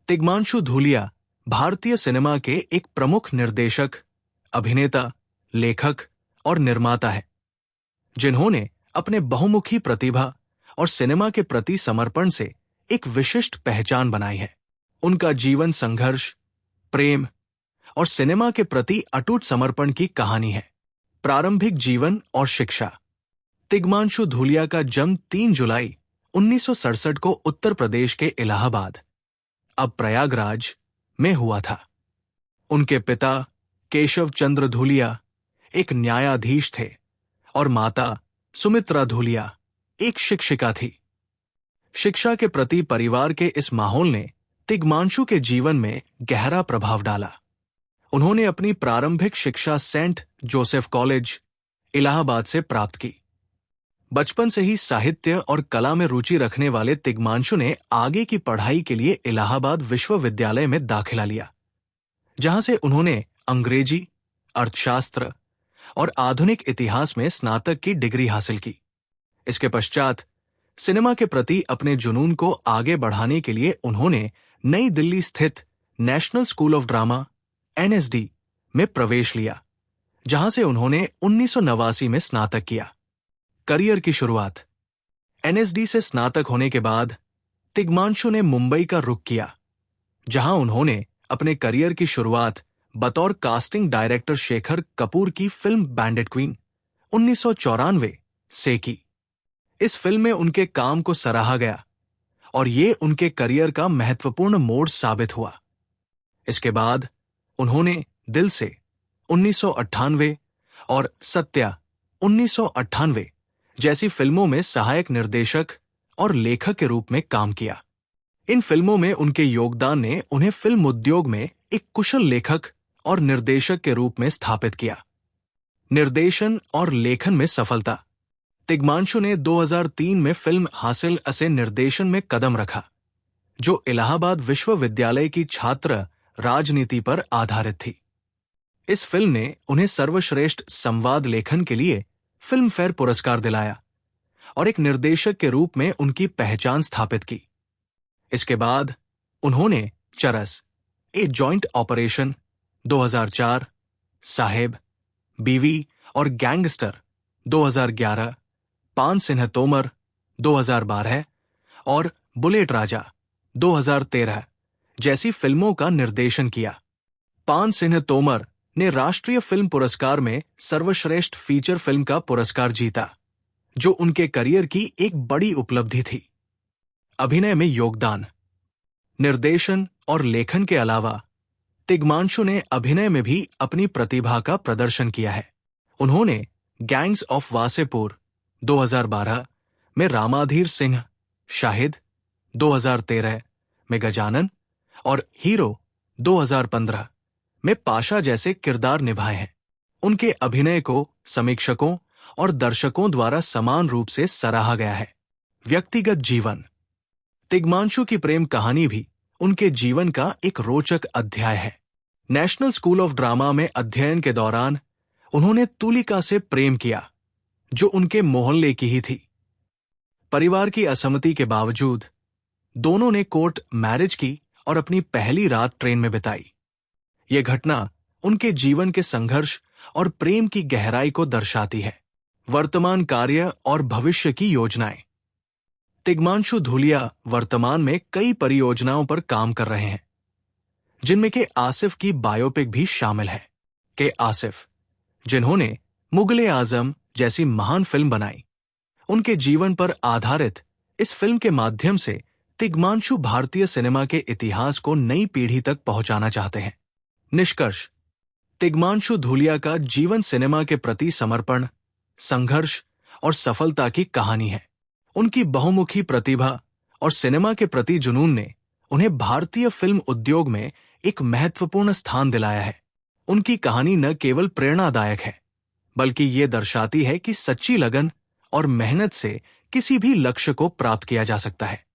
तिग्मांशु धूलिया भारतीय सिनेमा के एक प्रमुख निर्देशक, अभिनेता, लेखक और निर्माता है, जिन्होंने अपने बहुमुखी प्रतिभा और सिनेमा के प्रति समर्पण से एक विशिष्ट पहचान बनाई है। उनका जीवन संघर्ष, प्रेम और सिनेमा के प्रति अटूट समर्पण की कहानी है। प्रारंभिक जीवन और शिक्षा। तिग्मांशु धूलिया का जन्म 3 जुलाई 1967 को उत्तर प्रदेश के इलाहाबाद, अब प्रयागराज, में हुआ था। उनके पिता केशव चंद्र धूलिया एक न्यायाधीश थे और माता सुमित्रा धूलिया एक शिक्षिका थी। शिक्षा के प्रति परिवार के इस माहौल ने तिग्मांशु के जीवन में गहरा प्रभाव डाला। उन्होंने अपनी प्रारंभिक शिक्षा सेंट जोसेफ कॉलेज, इलाहाबाद से प्राप्त की। बचपन से ही साहित्य और कला में रुचि रखने वाले तिग्मांशु ने आगे की पढ़ाई के लिए इलाहाबाद विश्वविद्यालय में दाखिला लिया, जहां से उन्होंने अंग्रेजी, अर्थशास्त्र और आधुनिक इतिहास में स्नातक की डिग्री हासिल की। इसके पश्चात सिनेमा के प्रति अपने जुनून को आगे बढ़ाने के लिए उन्होंने नई दिल्ली स्थित national school of drama (NSD) में प्रवेश लिया, जहां से उन्होंने 1989 में स्नातक किया। करियर की शुरुआत। NSD से स्नातक होने के बाद तिग्मांशु ने मुंबई का रुख किया, जहां उन्होंने अपने करियर की शुरुआत बतौर कास्टिंग डायरेक्टर शेखर कपूर की फिल्म बैंडिट क्वीन 1994 से की। इस फिल्म में उनके काम को सराहा गया और ये उनके करियर का महत्वपूर्ण मोड़ साबित हुआ। इसके बाद उन्होंने दिल से 1998 और सत्या 1998 जैसी फिल्मों में सहायक निर्देशक और लेखक के रूप में काम किया। इन फिल्मों में उनके योगदान ने उन्हें फिल्म उद्योग में एक कुशल लेखक और निर्देशक के रूप में स्थापित किया। निर्देशन और लेखन में सफलता। तिग्मांशु ने 2003 में फिल्म हासिल असे निर्देशन में कदम रखा, जो इलाहाबाद विश्वविद्यालय की छात्र राजनीति पर आधारित थी। इस फिल्म ने उन्हें सर्वश्रेष्ठ संवाद लेखन के लिए फिल्म फेयर पुरस्कार दिलाया और एक निर्देशक के रूप में उनकी पहचान स्थापित की। इसके बाद उन्होंने चरस, ए जॉइंट ऑपरेशन 2004, साहेब, बीवी और गैंगस्टर 2011, पान सिंह तोमर 2012 और बुलेट राजा 2013 जैसी फिल्मों का निर्देशन किया। पान सिंह तोमर ने राष्ट्रीय फिल्म पुरस्कार में सर्वश्रेष्ठ फीचर फिल्म का पुरस्कार जीता, जो उनके करियर की एक बड़ी उपलब्धि थी। अभिनय में योगदान। निर्देशन और लेखन के अलावा तिग्मांशु ने अभिनय में भी अपनी प्रतिभा का प्रदर्शन किया है। उन्होंने गैंग्स ऑफ वासेपुर 2012 में रामाधीर सिंह, शाहिद 2013 में गजानन और हीरो 2015 में पाशा जैसे किरदार निभाए हैं। उनके अभिनय को समीक्षकों और दर्शकों द्वारा समान रूप से सराहा गया है। व्यक्तिगत जीवन। तिग्मांशु की प्रेम कहानी भी उनके जीवन का एक रोचक अध्याय है। नेशनल स्कूल ऑफ ड्रामा में अध्ययन के दौरान उन्होंने तुलिका से प्रेम किया, जो उनके मोहल्ले की ही थी। परिवार की असहमति के बावजूद दोनों ने कोर्ट मैरिज की और अपनी पहली रात ट्रेन में बिताई। यह घटना उनके जीवन के संघर्ष और प्रेम की गहराई को दर्शाती है। वर्तमान कार्य और भविष्य की योजनाएं। तिग्मांशु धूलिया वर्तमान में कई परियोजनाओं पर काम कर रहे हैं, जिनमें के आसिफ की बायोपिक भी शामिल है। के आसिफ, जिन्होंने मुगल-ए-आजम जैसी महान फिल्म बनाई, उनके जीवन पर आधारित इस फिल्म के माध्यम से तिग्मांशु भारतीय सिनेमा के इतिहास को नई पीढ़ी तक पहुंचाना चाहते हैं। निष्कर्ष। तिग्मांशु धूलिया का जीवन सिनेमा के प्रति समर्पण, संघर्ष और सफलता की कहानी है। उनकी बहुमुखी प्रतिभा और सिनेमा के प्रति जुनून ने उन्हें भारतीय फिल्म उद्योग में एक महत्वपूर्ण स्थान दिलाया है। उनकी कहानी न केवल प्रेरणादायक है, बल्कि ये दर्शाती है कि सच्ची लगन और मेहनत से किसी भी लक्ष्य को प्राप्त किया जा सकता है।